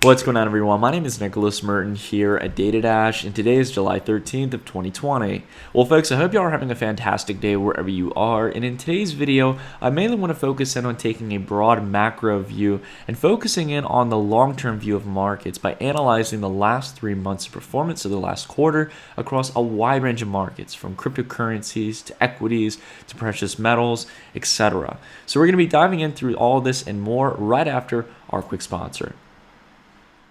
What's going on, everyone? My name is Nicholas Merton here at DataDash, and today is July 13th of 2020. Well, folks, I hope y'all are having a fantastic day wherever you are, and in today's video, I mainly want to focus in on taking a broad macro view and focusing in on the long-term view of markets by analyzing the last 3 months of performance of the last quarter across a wide range of markets, from cryptocurrencies to equities to precious metals, etc. So we're going to be diving in through all this and more right after our quick sponsor.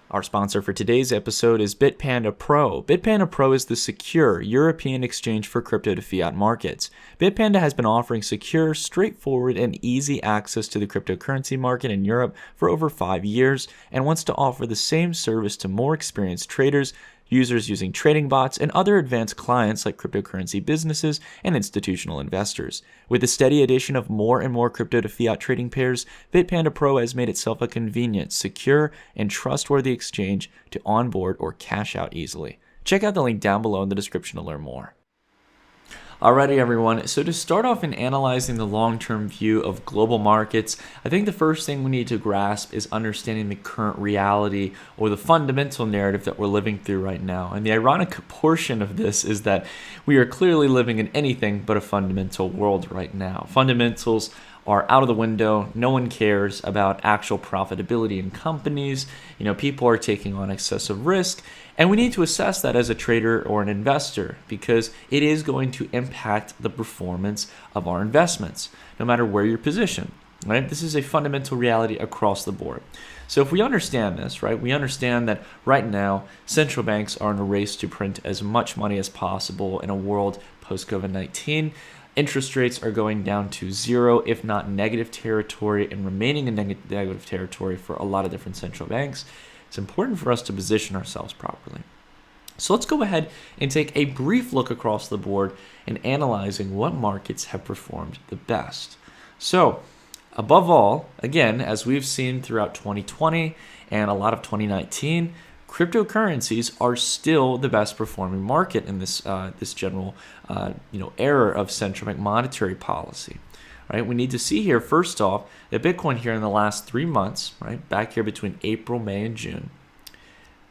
Our sponsor for today's episode is Bitpanda Pro. Bitpanda Pro is the secure European exchange for crypto to fiat markets. Bitpanda has been offering secure, straightforward, and easy access to the cryptocurrency market in Europe for over 5 years and wants to offer the same service to more experienced traders, users using trading bots, and other advanced clients like cryptocurrency businesses and institutional investors. With the steady addition of more and more crypto to fiat trading pairs, Bitpanda Pro has made itself a convenient, secure, and trustworthy exchange to onboard or cash out easily. Check out the link down below in the description to learn more. Alrighty, everyone. So to start off in analyzing the long-term view of global markets, I think the first thing we need to grasp is understanding the current reality or the fundamental narrative that we're living through right now. And the ironic portion of this is that we are clearly living in anything but a fundamental world right now. Fundamentals are out of the window. No one cares about actual profitability in companies. People are taking on excessive risk. And we need to assess that as a trader or an investor because it is going to impact the performance of our investments, no matter where you're positioned, right? This is a fundamental reality across the board. So if we understand this, right, we understand that right now, central banks are in a race to print as much money as possible in a world post-COVID-19. Interest rates are going down to zero, if not negative territory, and remaining in negative territory for a lot of different central banks. It's important for us to position ourselves properly. So let's go ahead and take a brief look across the board and analyzing what markets have performed the best. So above all, again, as we've seen throughout 2020 and a lot of 2019, cryptocurrencies are still the best performing market in this general era of central bank monetary policy. Right, we need to see here first off that Bitcoin here in the last 3 months, right, back here between April, May, and June,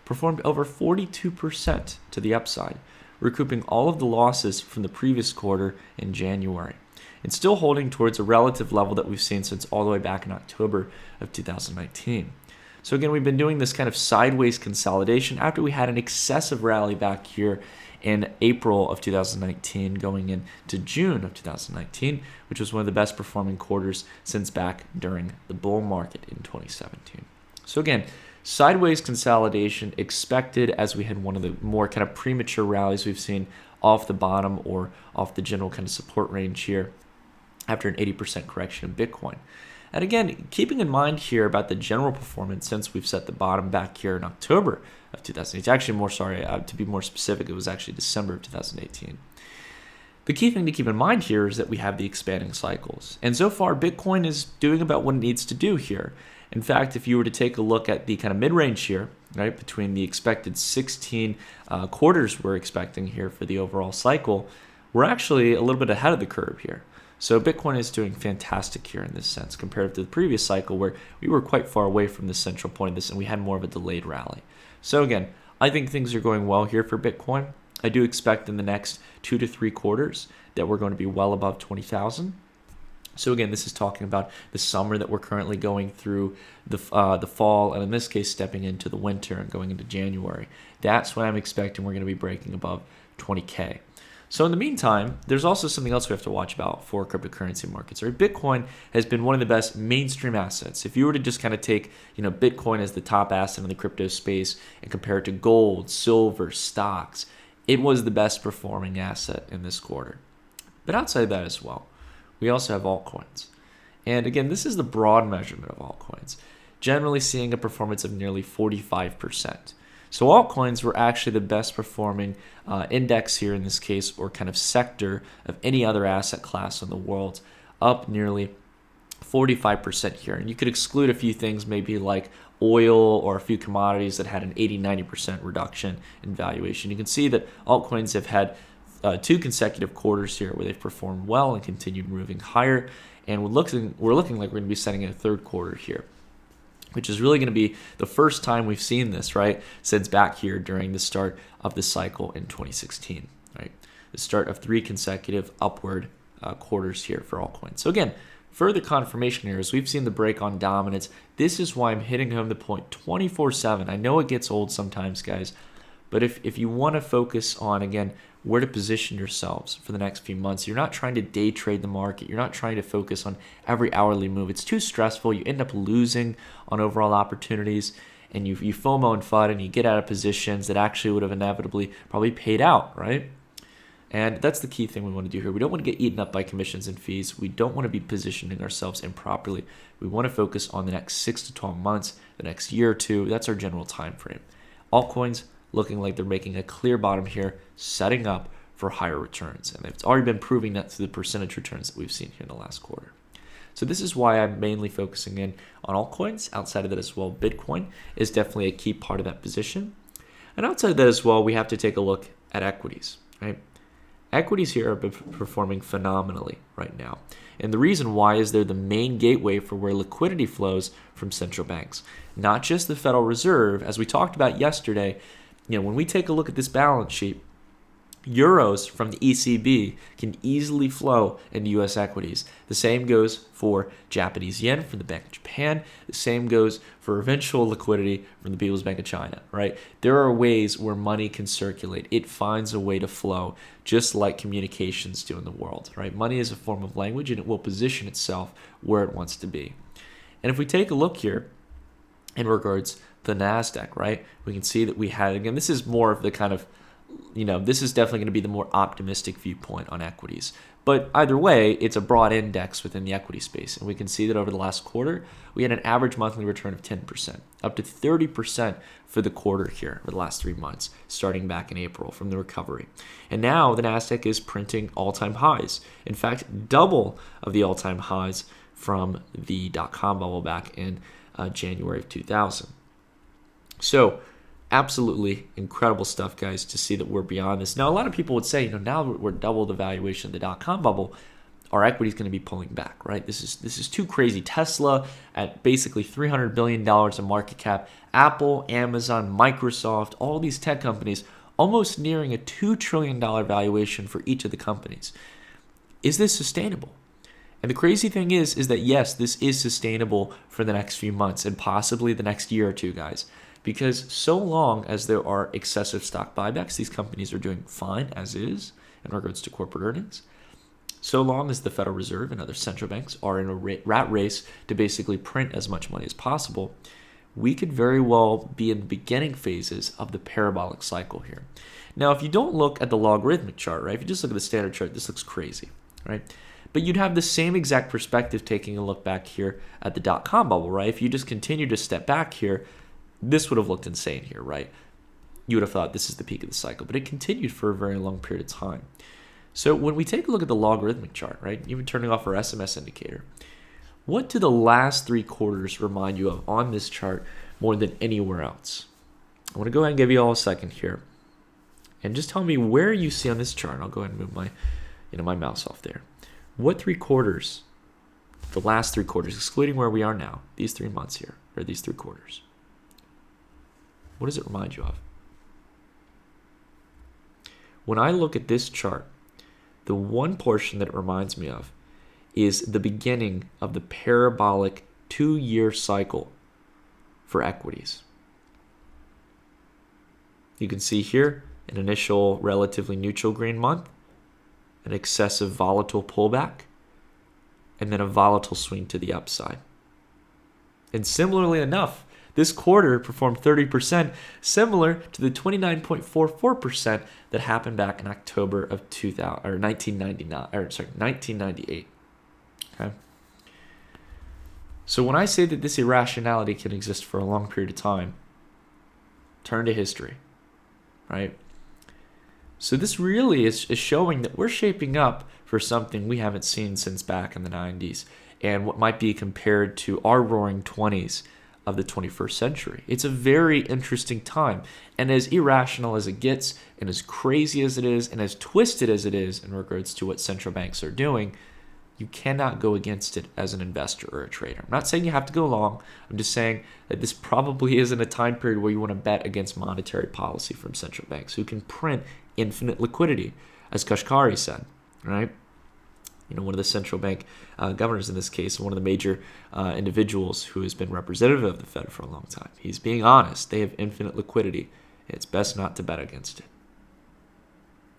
performed over 42% to the upside, recouping all of the losses from the previous quarter in January, and still holding towards a relative level that we've seen since all the way back in October of 2019. So again, we've been doing this kind of sideways consolidation after we had an excessive rally back here in April of 2019 going into June of 2019, which was one of the best performing quarters since back during the bull market in 2017. So again, sideways consolidation expected as we had one of the more kind of premature rallies we've seen off the bottom or off the general kind of support range here after an 80% correction in Bitcoin. And again, keeping in mind here about the general performance since we've set the bottom back here in October of 2018. Actually, to be more specific, it was actually December of 2018. The key thing to keep in mind here is that we have the expanding cycles. And so far, Bitcoin is doing about what it needs to do here. In fact, if you were to take a look at the kind of mid-range here, right, between the expected 16 quarters we're expecting here for the overall cycle, we're actually a little bit ahead of the curve here. So Bitcoin is doing fantastic here in this sense compared to the previous cycle where we were quite far away from the central point of this and we had more of a delayed rally. So again, I think things are going well here for Bitcoin. I do expect in the next 2 to 3 quarters that we're going to be well above 20,000. So again, this is talking about the summer that we're currently going through, the fall, and in this case, stepping into the winter and going into January. That's when I'm expecting we're going to be breaking above 20K. So in the meantime, there's also something else we have to watch about for cryptocurrency markets. Right? Bitcoin has been one of the best mainstream assets. If you were to just kind of take, Bitcoin as the top asset in the crypto space and compare it to gold, silver, stocks, it was the best performing asset in this quarter. But outside of that as well, we also have altcoins. And again, this is the broad measurement of altcoins, generally seeing a performance of nearly 45%. So altcoins were actually the best performing index here in this case, or kind of sector of any other asset class in the world, up nearly 45% here. And you could exclude a few things, maybe like oil or a few commodities that had an 80-90% reduction in valuation. You can see that altcoins have had 2 consecutive quarters here where they've performed well and continued moving higher. And we're looking like we're going to be setting in a 3rd quarter here. which is really going to be the first time we've seen this, right, since back here during the start of the cycle in 2016, right? The start of 3 consecutive upward quarters here for altcoins. So again, further confirmation here is we've seen the break on dominance. This is why I'm hitting home the point 24/7. I know it gets old sometimes, guys, but if you want to focus on, again, where to position yourselves for the next few months, you're not trying to day trade the market. You're not trying to focus on every hourly move. It's too stressful. You end up losing on overall opportunities, and you FOMO and FUD, and you get out of positions that actually would have inevitably probably paid out, right? And that's the key thing we want to do here. We don't want to get eaten up by commissions and fees. We don't want to be positioning ourselves improperly. We want to focus on the next 6 to 12 months, the next year or two. That's our general time frame. Altcoins looking like they're making a clear bottom here, setting up for higher returns. And it's already been proving that through the percentage returns that we've seen here in the last quarter. So this is why I'm mainly focusing in on altcoins. Outside of that as well, Bitcoin is definitely a key part of that position. And outside of that as well, we have to take a look at equities, right? Equities here are performing phenomenally right now. And the reason why is they're the main gateway for where liquidity flows from central banks, not just the Federal Reserve. As we talked about yesterday, when we take a look at this balance sheet, euros from the ECB can easily flow into U.S. equities. The same goes for Japanese yen from the Bank of Japan. The same goes for eventual liquidity from the People's Bank of China, right? There are ways where money can circulate. It finds a way to flow, just like communications do in the world, right? Money is a form of language, and it will position itself where it wants to be. And if we take a look here in regards to the NASDAQ, right, we can see that we had, again, this is more of the kind of, this is definitely going to be the more optimistic viewpoint on equities. But either way, it's a broad index within the equity space. And we can see that over the last quarter, we had an average monthly return of 10%, up to 30% for the quarter here for the last 3 months, starting back in April from the recovery. And now the NASDAQ is printing all-time highs. In fact, double of the all-time highs from the dot-com bubble back in January of 2000. So absolutely incredible stuff, guys, to see that we're beyond this. Now, a lot of people would say, now we're double the valuation of the dot-com bubble, our equity is going to be pulling back, right? This is too crazy. Tesla at basically $300 billion in market cap, Apple, Amazon, Microsoft, all these tech companies almost nearing a $2 trillion valuation for each of the companies. Is this sustainable? And the crazy thing is that yes, this is sustainable for the next few months and possibly the next year or two, guys. Because so long as there are excessive stock buybacks, these companies are doing fine as is in regards to corporate earnings. So long as the Federal Reserve and other central banks are in a rat race to basically print as much money as possible, we could very well be in the beginning phases of the parabolic cycle here. Now, if you don't look at the logarithmic chart, right, if you just look at the standard chart, this looks crazy, right? But you'd have the same exact perspective taking a look back here at the dot-com bubble, right? If you just continue to step back here, this would have looked insane here, right? You would have thought this is the peak of the cycle, but it continued for a very long period of time. So when we take a look at the logarithmic chart, right, even turning off our SMS indicator, what do the last 3 quarters remind you of on this chart more than anywhere else? I want to go ahead and give you all a second here. And just tell me where you see on this chart. I'll go ahead and move my, my mouse off there. What 3 quarters, the last 3 quarters, excluding where we are now, these 3 months here, or these 3 quarters, what does it remind you of? When I look at this chart, the one portion that it reminds me of is the beginning of the parabolic 2-year cycle for equities. You can see here an initial relatively neutral green month, an excessive volatile pullback, and then a volatile swing to the upside. And similarly enough, this quarter performed 30%, similar to the 29.44% that happened back in October of 1998. Okay. So when I say that this irrationality can exist for a long period of time, turn to history, right? So this really is showing that we're shaping up for something we haven't seen since back in the 90s, and what might be compared to our roaring 20s of the 21st century. It's a very interesting time, and as irrational as it gets, and as crazy as it is, and as twisted as it is in regards to what central banks are doing, You cannot go against it as an investor or a trader. I'm not saying you have to go long. I'm just saying that this probably isn't a time period where you want to bet against monetary policy from central banks who can print infinite liquidity, as Kashkari said, right? One of the central bank governors in this case, one of the major individuals who has been representative of the Fed for a long time. He's being honest. They have infinite liquidity. It's best not to bet against it.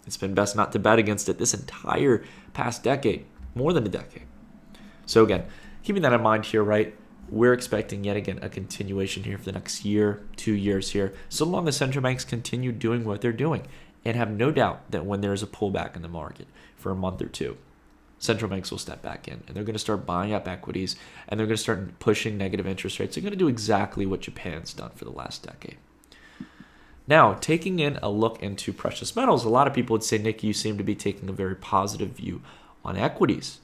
It's been best not to bet against it this entire past decade, more than a decade. So again, keeping that in mind here, right? We're expecting yet again a continuation here for the next year, 2 years here, so long as central banks continue doing what they're doing, and have no doubt that when there's a pullback in the market for a month or two, central banks will step back in and they're going to start buying up equities and they're going to start pushing negative interest rates. They're going to do exactly what Japan's done for the last decade. Now, taking in a look into precious metals, a lot of people would say, Nick, you seem to be taking a very positive view on equities.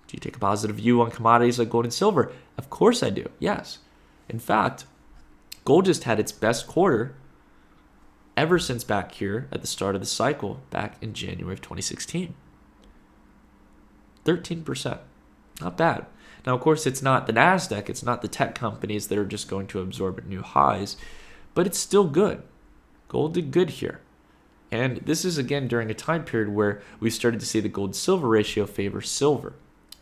Do you take a positive view on commodities like gold and silver? Of course I do, yes. In fact, gold just had its best quarter ever since back here at the start of the cycle back in January of 2016. 13%. Not bad. Now, of course, it's not the NASDAQ. It's not the tech companies that are just going to absorb at new highs, but it's still good. Gold did good here. And this is, again, during a time period where we started to see the gold-silver ratio favor silver,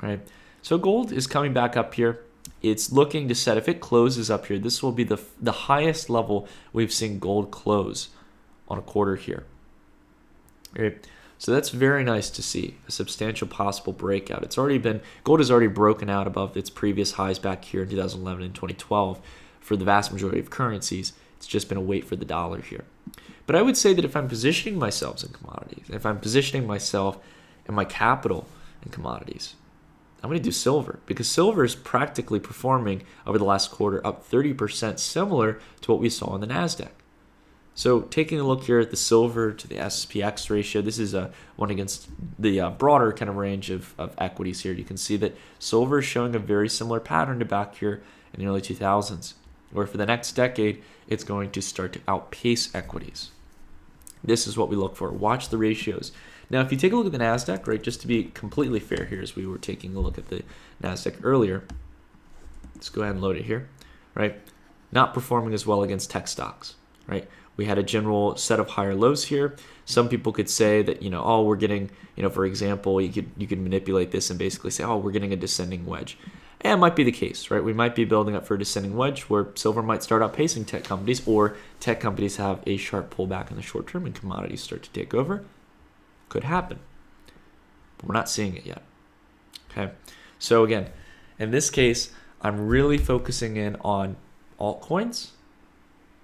right? So gold is coming back up here. It's looking to set, if it closes up here, this will be the highest level we've seen gold close on a quarter here, right? So that's very nice to see, a substantial possible breakout. Gold has already broken out above its previous highs back here in 2011 and 2012 for the vast majority of currencies. It's just been a wait for the dollar here. But I would say that if I'm positioning myself in commodities, if I'm positioning myself and my capital in commodities, I'm going to do silver, because silver is practically performing over the last quarter up 30%, similar to what we saw on the NASDAQ. So taking a look here at the silver to the SPX ratio, this is one against the broader kind of range of equities here. You can see that silver is showing a very similar pattern to back here in the early 2000s, where for the next decade, it's going to start to outpace equities. This is what we look for. Watch the ratios. Now, if you take a look at the NASDAQ, right, just to be completely fair here, as we were taking a look at the NASDAQ earlier, let's go ahead and load it here, right? Not performing as well against tech stocks, right? We had a general set of higher lows here. Some people could say that, we're getting, for example, you could manipulate this and basically say, we're getting a descending wedge. And it might be the case, right? We might be building up for a descending wedge where silver might start outpacing tech companies, or tech companies have a sharp pullback in the short term and commodities start to take over. Could happen. But we're not seeing it yet. Okay. So again, in this case, I'm really focusing in on altcoins,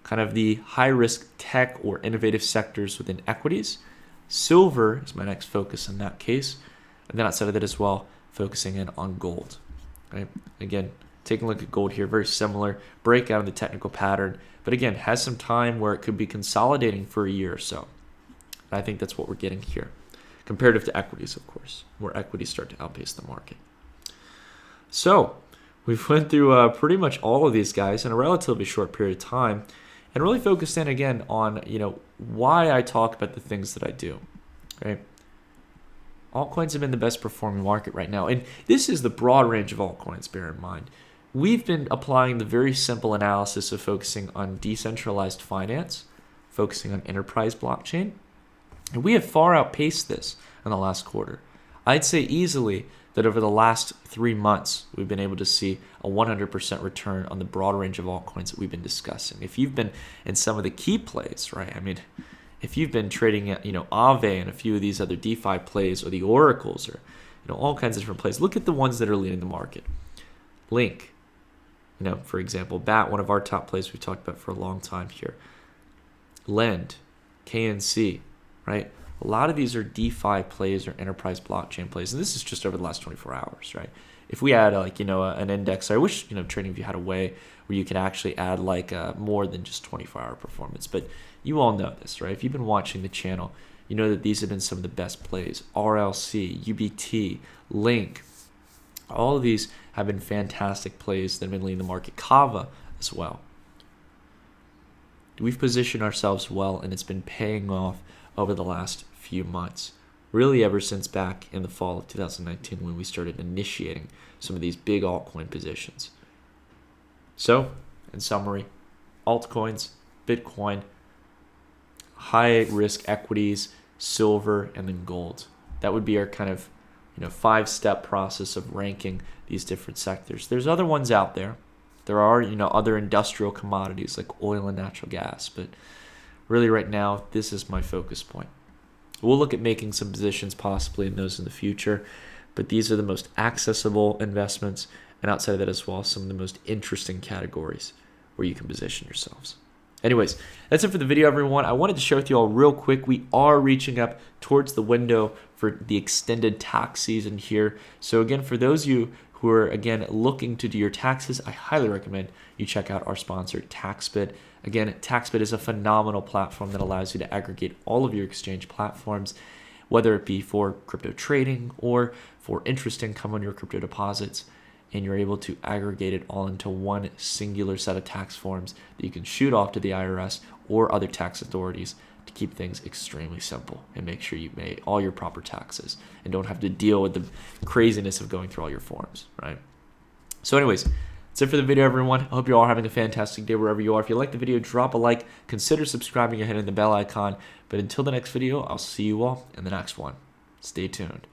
kind of the high-risk tech or innovative sectors within equities. Silver is my next focus in that case. And then outside of that as well, focusing in on gold. Right? Again, taking a look at gold here, very similar. Breakout in the technical pattern. But again, has some time where it could be consolidating for a year or so. And I think that's what we're getting here. Comparative to equities, of course, where equities start to outpace the market. So we've went through pretty much all of these guys in a relatively short period of time, and really focused in again on why I talk about the things that I do. Right? Altcoins have been the best performing market right now, and this is the broad range of altcoins. Bear in mind, we've been applying the very simple analysis of focusing on decentralized finance, focusing on enterprise blockchain, and we have far outpaced this in the last quarter. I'd say easily that over the last 3 months, we've been able to see a 100% return on the broad range of altcoins that we've been discussing. If you've been in some of the key plays, right? I mean, if you've been trading at, Aave and a few of these other DeFi plays, or the Oracles, or, all kinds of different plays, look at the ones that are leading the market. Link, for example, BAT, one of our top plays we've talked about for a long time here. Lend, KNC, right? A lot of these are DeFi plays or enterprise blockchain plays, and this is just over the last 24 hours, right? If we add an index, I wish TradingView had a way where you could actually add more than just 24-hour performance, but you all know this, right? If you've been watching the channel, you know that these have been some of the best plays. RLC, UBT, Link, all of these have been fantastic plays that have been leading the market. Kava as well. We've positioned ourselves well, and it's been paying off over the last few months. really ever since back in the fall of 2019 when we started initiating some of these big altcoin positions. So, in summary, altcoins, Bitcoin, high risk equities, silver, and then gold. That would be our kind of 5-step process of ranking these different sectors. There's other ones out there. There are other industrial commodities like oil and natural gas, but really right now this is my focus point. We'll look at making some positions possibly in those in the future, but these are the most accessible investments, and outside of that as well, some of the most interesting categories where you can position yourselves. Anyways, that's it for the video, everyone. I wanted to share with you all real quick. We are reaching up towards the window for the extended tax season here. So again, for those of you who are, again, looking to do your taxes, I highly recommend you check out our sponsor, TaxBit. Again, TaxBit is a phenomenal platform that allows you to aggregate all of your exchange platforms, whether it be for crypto trading or for interest income on your crypto deposits. And you're able to aggregate it all into one singular set of tax forms that you can shoot off to the IRS or other tax authorities to keep things extremely simple and make sure you pay all your proper taxes and don't have to deal with the craziness of going through all your forms, right? So anyways, that's it for the video, everyone. I hope you're all having a fantastic day wherever you are. If you like the video, drop a like, consider subscribing and hitting the bell icon. But until the next video, I'll see you all in the next one. Stay tuned.